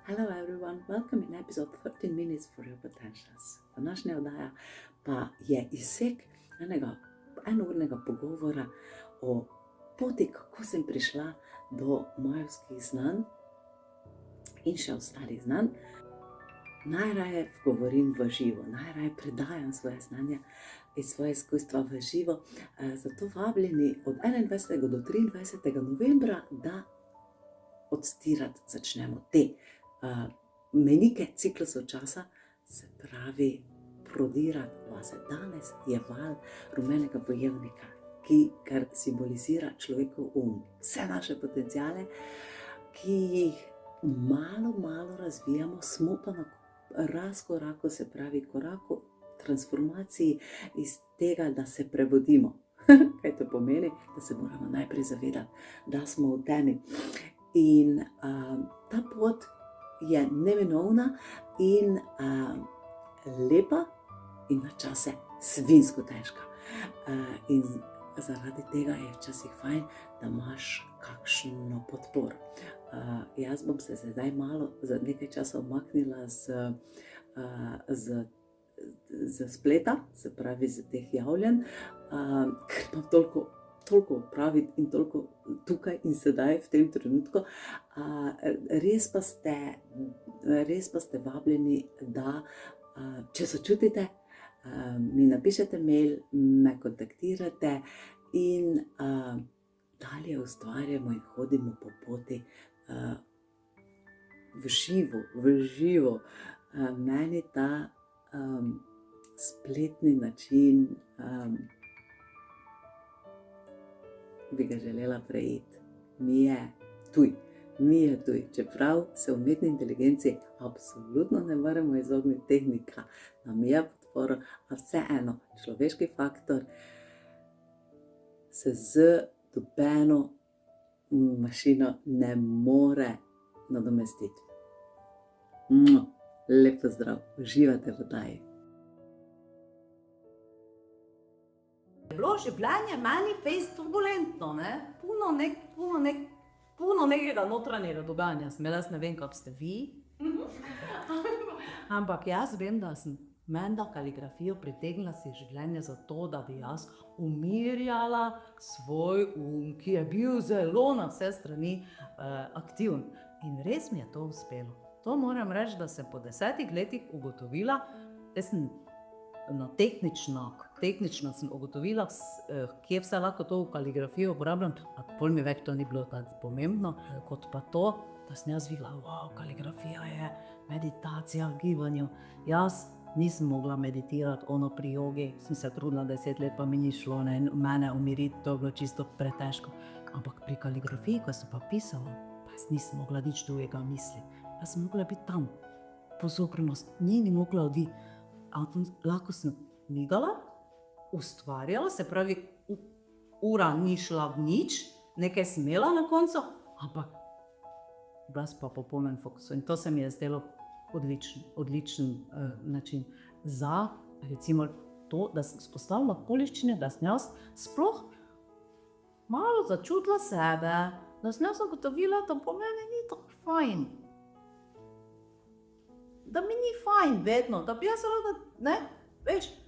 Hello everyone, welcome in episode 13 Minutes for Your Potentials. Današnja oddaja pa je izsek enournega pogovora o poti, kako sem prišla do majevskih znanj in še ostalih znanj. Najraje govorim v živo, najraje predajam svoje znanja in svoje izkustva v živo. Zato vabljeni od 21. do 23. novembra, da odstirati začnemo te menike ciklusov časa, se pravi prodirati vase. Danes je val rumenega bojevnika, kar simbolizira človekov vse naše potenciale, ki jih malo razvijamo, smo pa na razkoraku, se pravi koraku transformaciji iz tega, da se prebudimo. Kaj to pomeni? Da se moramo najprej zavedati, da smo v temi. In ta pot je nevinovna in lepa in na čase svinsko težka. In zaradi tega je včasih fajn, da imaš kakšno podporo. Jaz bom se zdaj malo za nekaj časa umaknila z spleta, se pravi z teh javljanj, ker imam toliko opraviti in toliko tukaj in sedaj v tem trenutku. Res pa ste vabljeni, da če sočutite, mi napišete mail, me kontaktirate in dalje ustvarjamo in hodimo po poti v živo. Meni ta spletni način bi ga želela preiti. Mi je tuj. Čeprav se umetni inteligenci absolutno ne moremo izogniti, tehnika nam je podporo, a vseeno človeški faktor se z nobeno mašino ne more nadomestiti. Lep pozdrav, uživate v oddaji. Bilo življenje meni fejst turbulentno, ne? Puno nekega notranjega dogajanja. Jaz ne vem, kako ste vi. Ampak jaz vem, da sem menda kaligrafijo pritegnila si življenje zato, da bi jaz umirjala svoj ki je bil zelo na vse strani aktiven. In res mi je to uspelo. To moram reči, da sem po 10 letih ugotovila, da sem tehnično sem ugotovila, kje vse lahko to v kaligrafijo uporabljam, a pol mi več to ni bilo tako pomembno, kot pa to, da sem jaz videla, kaligrafija je meditacija v gibanju. Jaz nisem mogla meditirati pri jogi, sem se trudila 10 let, pa mi ni šlo, mene umiriti, to je bilo čisto pretežko. Ampak pri kaligrafiji, ko sem pa pisala, pa jaz nisem mogla nič drugega misliti. Jaz sem mogla biti tam, pozornost, ni mogla oditi. Lahko sem migala, ustvarjala, se pravi, ura ni šla v nič, nekaj sem imela na koncu, ampak bila pa popolnen fokus. In to se mi je zdelo odličen način za, recimo, to, da sem spostavila okoliščine, da sem jaz sploh malo začutila sebe, da sem jaz ugotovila, da po meni ni tako fajn. Da mi ni fajn vedno, da bi jaz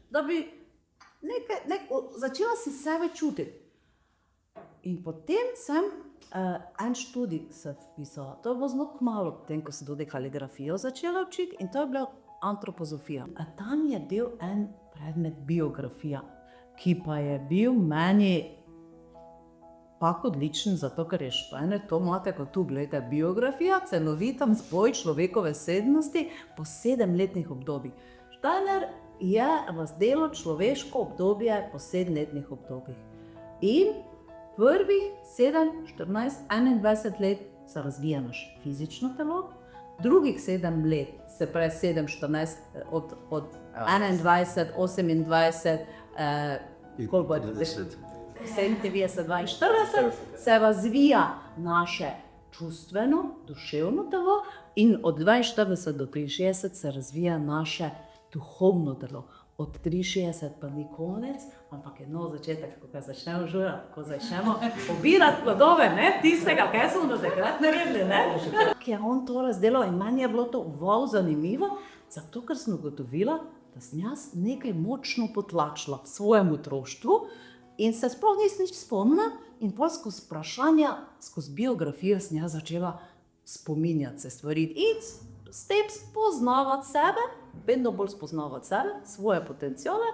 da bi začela si sebe čutiti. In potem sem en študij se vpisala. To je bilo zelo kmalu potem, ko sem tudi kaligrafijo začela učiti, in to je bila antropozofija. Tam je del en predmet biografija, ki pa je bil meni pak odličen, zato ker je špajne, to imate kot tu, gledajte, biografija, celovitam zboj človekove osebnosti po 7-letnih obdobjih. Steiner je razdelil človeško obdobje po 7-letnih obdobjih. In prvih 7, 14, 21 let se razvija naš fizično telo, drugih 7 let, se pravi 7, 14, od 21, 28, koliko je 37, 42, se razvija naše čustveno, duševno telo in od 42 do 63 se razvija naše duhovno telo. od 63 pa ni konec, ampak je nov začetek, ko začnemo žurati, ko začnemo pobirati plodove, ne, tistega, kaj smo do takrat naredili, ne. Ki je on to razdelal in meni je bilo to wow zanimivo, zato ker sem ugotovila, da sem jaz nekaj močno potlačila v svojem otroštvu in se sploh nisem nič spomnila in pol skozi vprašanja, skozi biografijo sem jaz začela spominjati se stvari in s tem spoznavati sebe, vedno bolj spoznavati sebe, svoje potenciale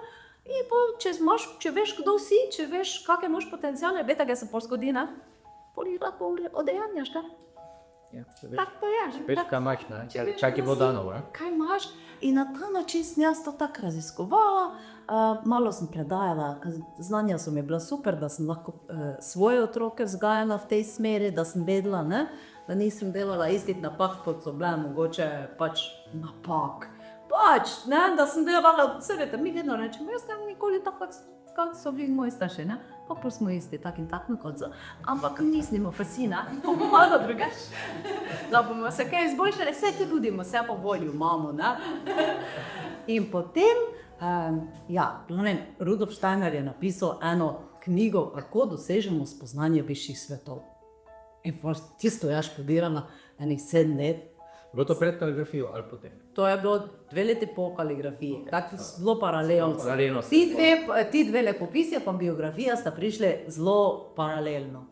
in pol, če veš, kdo si, če veš, kakšne imaš potenciale, vete, kaj se pol zgodi, ne? Pol jih lahko odejanjaš, ne? Tak pa je. Veš, kaj imaš, ne? Čak je bilo dano, ne? Kaj imaš? In na ta način sem jaz to tako raziskovala, malo sem predajala, znanja so mi bila super, da sem lahko svoje otroke vzgajala v tej smeri, da sem vedela, ne? Da nisem delala istih napak, kot so bile mogoče pač napak. Pač, ne? Da sem delala, vse veste, mi vedno rečemo, jaz sem nikoli tako, kot so vi moji starši, ne? Pa smo isti, tak in tak, kot so. Ampak nismo vsi, ne? Malo drugače. Da bomo se kaj izboljšali, vse te ljudimo, vse po volju imamo, ne? In potem, Rudolf Steiner je napisal eno knjigo, kako dosežemo spoznanje višjih svetov. In tisto jaz študirala enih 7 let. Bilo to pred kaligrafijo ali potem? To je bilo 2 leti po kaligrafiji, tako zelo paralelno. Paralelno. Ti dve lepopisje pa biografija sta prišli zelo paralelno.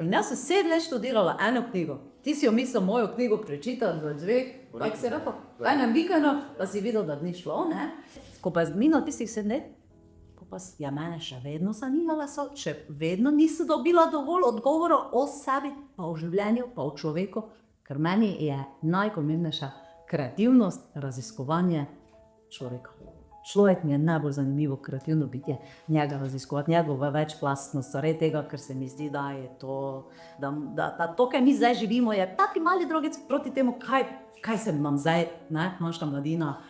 In jaz sem 7 let študirala eno knjigo. Ti si jo mislil mojo knjigo prečitati v 2, kako se rekel, v enem vikendu, da si videl, da ni šlo, ne? Ko pa je minilo tistih 7 let, pa je mene še vedno zanimala, še vedno nisem dobila dovolj odgovorov o sebi, pa o življenju, pa o človeku, ker meni je najpomembnejša kreativnost, raziskovanje človeka. Človek mi je najbolj zanimivo kreativno bitje, njega raziskovati, njegova večplastnost, zaradi tega, ker se mi zdi, da je to, da to, kaj mi zdaj živimo, je taki mali drogec proti temu, kaj se nam zdaj, ne, naša mladina,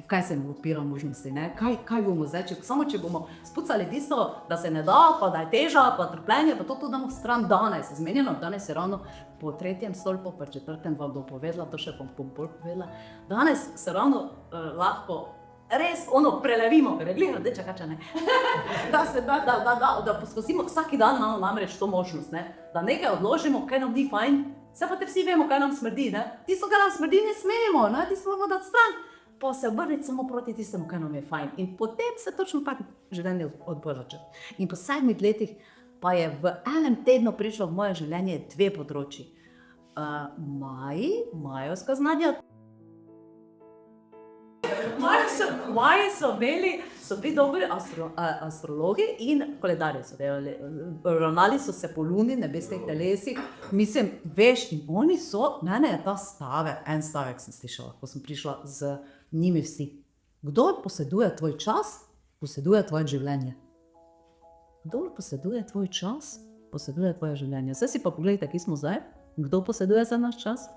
kaj se mi odpira možnosti, ne? Kaj bomo zdaj, samo če bomo spucali tisto, da se ne da, pa da je teža, pa trpljenje, pa to damo v stran danes. Zmenjeno, danes je ravno po 3. stolpu, pa 4. vam bom povedala, to še bom bolj povedala. Danes se ravno lahko res prelevimo, glih rdeče kače, ne? Da poskusimo vsak dan namreč to možnost, ne? Da nekaj odložimo, kaj nam ni fajn, se pa te vsi vemo, kaj nam smrdi, ne? Tisto, kaj nam smrdi, ne smemo, ne? Tisto moramo dati stran. Pa se obrniti samo proti tistemu, kaj nam je fajn. In potem se točno tako življenje odbožače. In po 7 letih pa je v enem tednu prišlo v moje življenje 2 področji. Majevska znanja. Maji so bili dobri astrologi in koledarje so delali. Ravnali so se po luni, nebesnih telesih. Mislim, veš, in oni so, mene je ta stavek, en stavek sem slišala, ko sem prišla z njimi vsi. Kdor poseduje tvoj čas, poseduje tvoje življenje. Kdor poseduje tvoj čas, poseduje tvoje življenje. Zdaj si pa pogledajte, kje smo zdaj. Kdo poseduje za naš čas?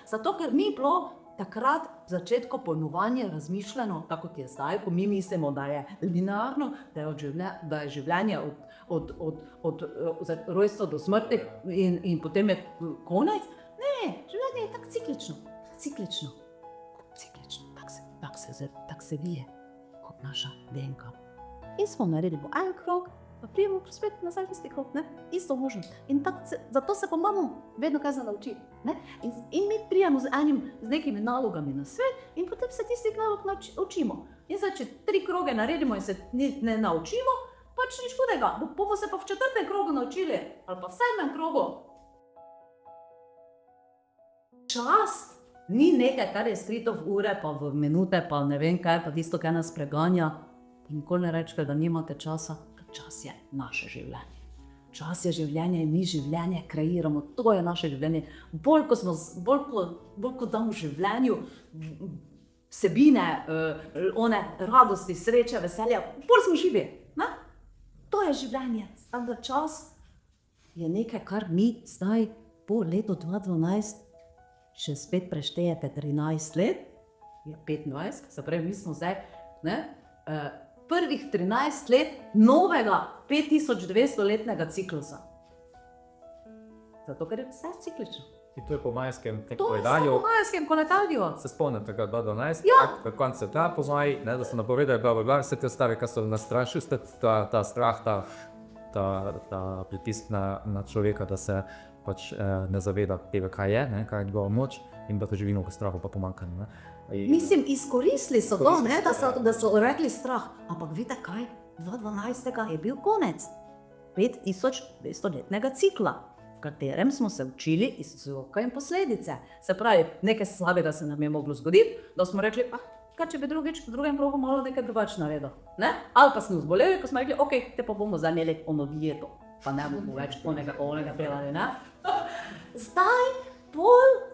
Zato, ker ni bilo takrat v začetku pojmovanje razmišljeno, tako kot je zdaj, ko mi mislimo, da je linearno, da je življenje od rojstva do smrti in potem je konec. Ne, življenje je tako ciklično. Tak se vije, kot naša DNK. In smo naredili en krog, pa prijemo spet nazaj tisti krog, ne? Isto možno. In zato se pa imamo vedno kaj za naučiti, ne? In mi prijemo z nekimi nalogami na svet in potem se tistih nalog učimo. In zdaj, če 3 kroge naredimo in se ne naučimo, pač nič hudega. Bomo se pa v 4. krogu naučili, ali pa v 7. krogu. Čas ni nekaj, kar je skrito v ure, pa v minute, pa ne vem kaj, pa tisto, kaj nas preganja. Nikoli ne rečete, da nimate časa. Čas je naše življenje. Čas je življenje in mi življenje kreiramo. To je naše življenje. Bolj ko damo življenju vsebine, radosti, sreče, veselja, bolj smo živi. Ne? To je življenje. Standard čas je nekaj, kar mi zdaj po letu 2012 še spet preštejete 13 let, je 25, se pravi, mi smo zdaj, ne? Prvih 13 let novega 5200-letnega ciklusa. Zato, ker je vse ciklično. In to je po majskem To je koledarju. po majskem koledarju. Se spomnim tega 2012, Ja. konc sveta pozvaj, ne, da so napovedali, vse te stvari, ki so nas strašili, ta strah, ta pritisk na človeka, da se pač ne zaveda tega, kaj je, ne, kaj je njegova moč in da to živimo v strahu pa pomanjkanju. Ne. Mislim, izkoristili so to, ne, da so rekli strah. Ampak vidite kaj? 2012. je bil konec 5200-letnega cikla, v katerem smo se učili iz vzroka in posledice. Se pravi, nekaj slabega se nam je moglo zgoditi, da smo rekli, kaj če bi v drugem krogu malo nekaj drugače naredil. Ne? Ali pa smo zboleli, ko smo rekli, ok, te pa bomo zanjeli ono dieto, pa ne bomo več onega pelali, ne? Zdaj, po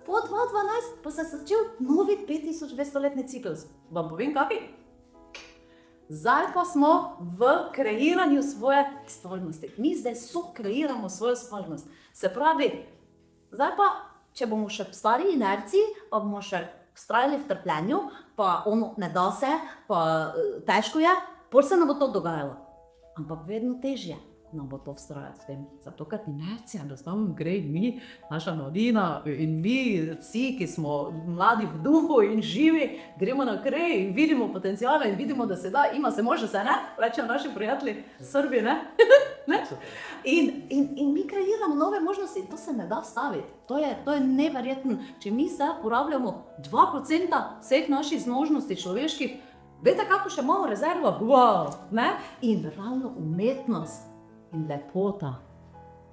2012, pa se je začel novi 5200-letni ciklus. Vam povem, kakšen? Zdaj pa smo v kreiranju svoje stvarnosti. Mi zdaj kreiramo svojo stvarnost. Se pravi, zdaj pa, če bomo še v stari inerciji, pa bomo še vztrajali v trpljenju, pa ono ne da se, pa težko je, pol se nam bo to dogajalo. Ampak vedno težje nam bo to vztrajati v tem. Zato, ker inercija enostavno gre in mi, naša mladina in mi, vsi, ki smo mladi v duhu in živi, gremo naprej in vidimo potencijale in vidimo, da se da, ima se može se, ne? Rečejo naši prijatelji Srbi, ne? Ne? In mi kreiramo nove možnosti, to se ne da vstaviti. To je neverjetno. Če mi zdaj porabljamo 2% vseh naših zmožnosti človeških, veste, kako še imamo rezervo? Wow, ne? In ravno umetnost in lepota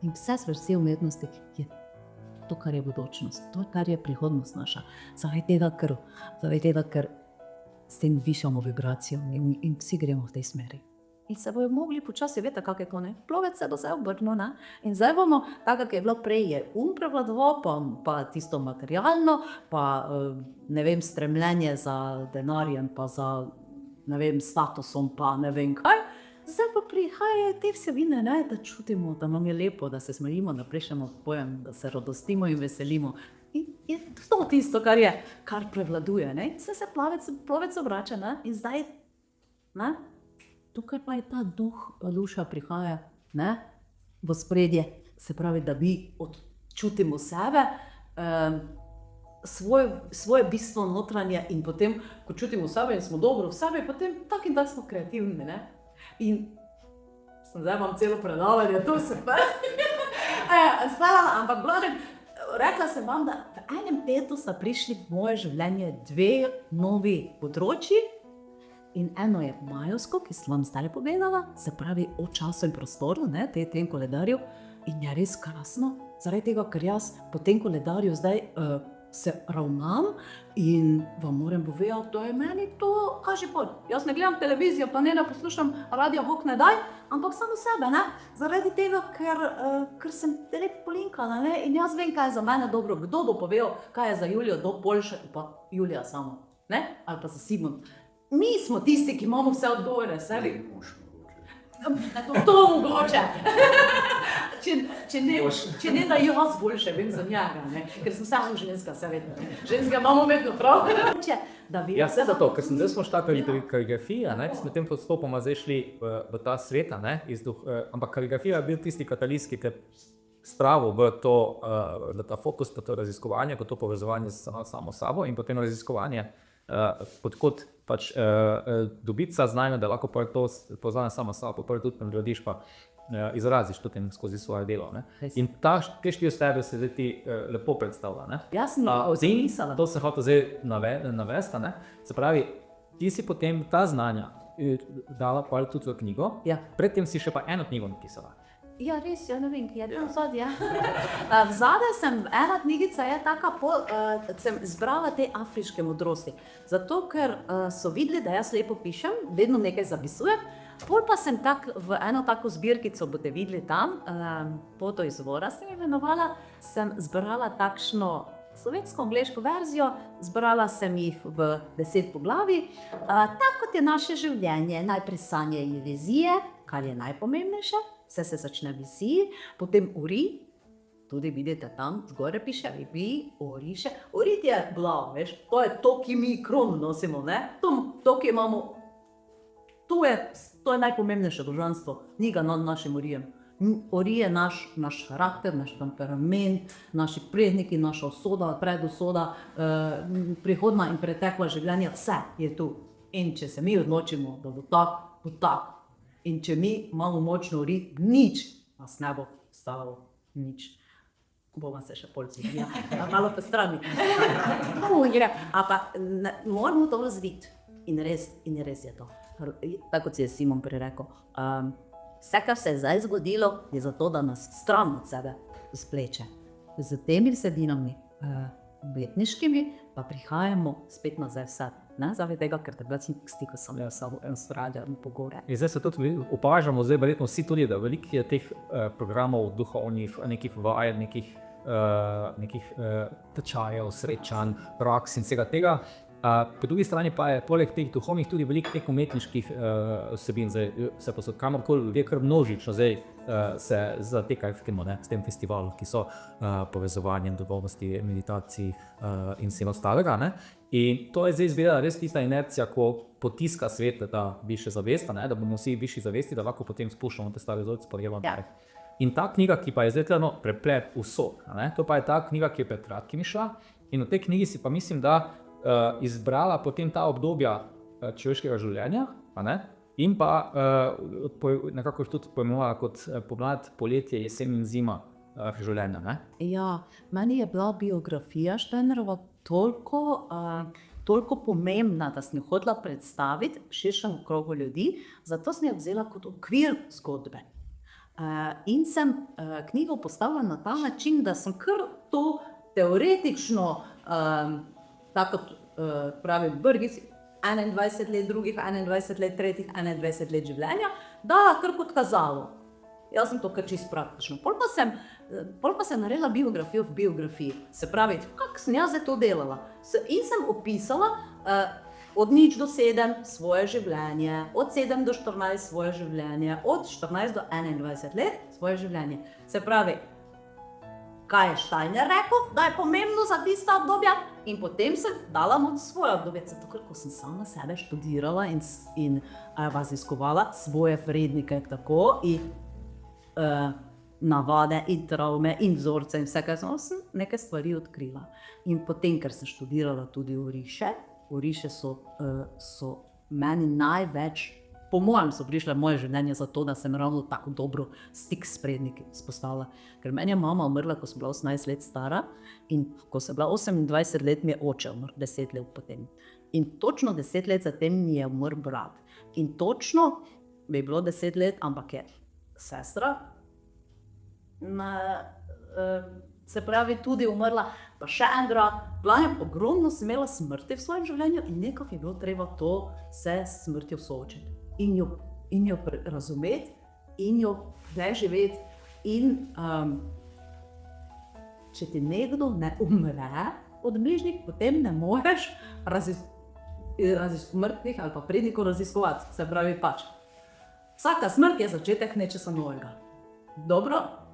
in vse vrste umetnosti je to, kar je budućnost, to, kar je prihodnost naša. Zaradi tega, ker s tem višamo vibracijo in vsi gremo v tej smeri. In se bojo mogli počasi, veste, kak je to, ne? Plovec se do zdaj obrnil, ne? In zdaj bomo, tako, kak je bilo prej, je prevladoval, pa tisto materialno, pa, ne vem, stremljenje za denarjem, pa za, ne vem, statusom, pa ne vem kaj. Zdaj pa prihajajo te vsebine, ne? Da čutimo, da nam je lepo, da se smejimo, da plešemo pojem, da se radostimo in veselimo. In je to tisto, kar prevladuje, ne? Vse se plovec obrača, ne? In zdaj, ne? Tukaj pa je ta duša prihaja, ne, v spredje, se pravi, da mi odčutimo sebe, svoje bistvo notranje in potem, ko čutimo sebe in smo dobro v sebi, potem tak in tak smo kreativni, ne. In zdaj imam celo predavanje, to se pa spela, ampak glavnem, rekla sem vam, da v enem letu sta prišli v moje življenje dve novi področji. In eno je majevsko, ki sem vam zdaj povedala, se pravi o času in prostoru, ne, tem koledarju. In je res krasno, zaradi tega, ker jaz po tem koledarju zdaj se ravnam in vam moram povedati, da je meni to, kaži pot. Jaz ne gledam televizijo, pa ne poslušam radio, bog ne daj, ampak samo sebe, ne. Zaradi tega, ker sem lepo polinkala, ne, in jaz vem, kaj je za mene dobro. Kdo bo povedal, kaj je za Julijo boljše, pa Julija samo, ne, ali pa za Simon. Mi smo tisti, ki imamo vse odgovore, sebi. To mogoče. Če ne da jaz boljše, vem za njega, ne? Ker sem samo ženska, se vedno. Ženska imamo vedno prav. Ja, vse zato, ker sem zdaj smo štakali kaligrafija, ne, smo tem postopoma zdaj šli v ta sveta, ne, ampak kaligrafija je bil tisti katalizki, ki je spravil v to, ta fokus, to raziskovanje, to povezovanje s samo sabo in potem raziskovanje, kot pač dobiti znanje, da lahko to poznaš samo sabo, tudi prevediš pa izraziš tudi skozi svoje delo. Ne? In te štiri stebe se zdaj ti lepo predstavlja. Ne? Jasno, to se hoče zdaj navesti. Ne? Se pravi, ti si potem ta znanja dala tudi v knjigo, ja. Predtem si še pa eno knjigo napisala. Ja, res, ja ne vem, ki je tam vzadje. Vzadje ena knjigica je taka, sem zbrala te afriške modrosti. Zato, ker so videli, da jaz lepo pišem, vedno nekaj zapisujem. Pol pa sem v eno tako zbirkico, boste videli tam, Poto izvora sem imenovala, sem zbrala takšno slovensko-angleško verzijo, zbrala sem jih v 10 poglavij. Tako kot je naše življenje, najprej sanje in vizije, kar je najpomembnejše. Vse se začne viziji, potem uri, tudi vidite tam, zgore piše, ribi, oriše. Orit je blav, veš, to je to, ki mi krono nosimo, ne? To, ki imamo, to je najpomembnejše božanstvo, ni ga nad našim orijem. orije naš karakter, naš temperament, naši predniki, naša usoda, predusoda, prihodna in pretekla življenja, vse je tu. In če se mi odločimo, da bo tako, bo tako. In če mi imamo močno ori, nič nas ne bo stalo, nič. Bomo se še polci, malo po strani. Ampak moramo to razviti. In res je to. Tako kot si je Simon prej rekel. Vse, kar se je zdaj zgodilo, je zato, da nas stran od sebe spleče. Z temi vsebinami umetniškimi pa prihajamo spet nazaj vse. Ne, zaradi tega, ker takrat stiku sem le samo enostraden pogore. In zdaj se tudi opažamo, zdaj verjetno vsi tudi, da veliko je teh programov duhovnih, nekih vaj, nekih tečajev, srečanj, praks in vsega tega. Po drugi strani pa je poleg teh duhovnih tudi veliko teh umetniških vsebin, se pa so kamorkoli ljudje kar množično zdaj se zatekajo s tem festivalom, ki so povezovanjem duhovnosti, meditacij in vsem ostalega. Ne? In to je zdaj izgleda res tista inercija, ko potiska svet, da višje zavest, da bomo vsi višji zavesti, da lahko potem spuščamo te stare vzorce, pa gremo naprej. In ta knjiga, ki pa je zdaj preplet vsot, to pa je ta knjiga, ki je pred kratkim išla, in v tej knjigi si pa mislim, da izbrala potem ta obdobja človeškega življenja, in pa nekako tudi pojmovala kot pomlad, poletje, jesen in zima življenja. Ne? Ja, meni je bila biografija Steinerova toliko pomembna, da sem jo hotela predstaviti širšemu krogu ljudi, zato sem jo vzela kot okvir zgodbe. In sem knjigo postavila na ta način, da sem kar to teoretično tako pravi Brgis, 21 let drugih, 21 let tretjih, 21 let življenja, dala kar kot kazalo. Jaz sem to kar čisto praktično. Pol pa sem naredila biografijo v biografiji. Se pravi, kako sem jaz to delala. In sem opisala od 0 do 7 svoje življenje, od 7 do 14 svoje življenje, od 14 do 21 let svoje življenje. Se pravi, kaj je Steiner rekel, da je pomembno za tista obdobja, in potem sem dala moč svoje obdobje. Zato, ker ko sem sama sebe študirala in raziskovala svoje vrednike tako in navade in travme in vzorce in vse, kaj sem nekaj stvari odkrila. In potem, ker sem študirala tudi oriše so meni največ, po mojem so prišle moje življenje zato, da sem ravno tako dobro stik s predniki spostavila. Ker meni je mama umrla, ko sem bila 18 let stara, in ko sem bila 28 let, mi je oče umrl, 10 let potem. In točno 10 let zatem mi je umrl brat. In točno bi bilo 10 let, ampak je sestra, se pravi, tudi umrla, pa še en brat. Ogromno sem imela smrti v svojem življenju in nekako je bilo treba to se s smrtjo soočiti. In jo razumeti, in jo preživeti. In če ti nekdo ne umre od bližnjih, potem ne moreš mrtvih ali pa prednikov raziskovati. Se pravi pač, vsaka smrt je začetek nečesa novega. Dobro?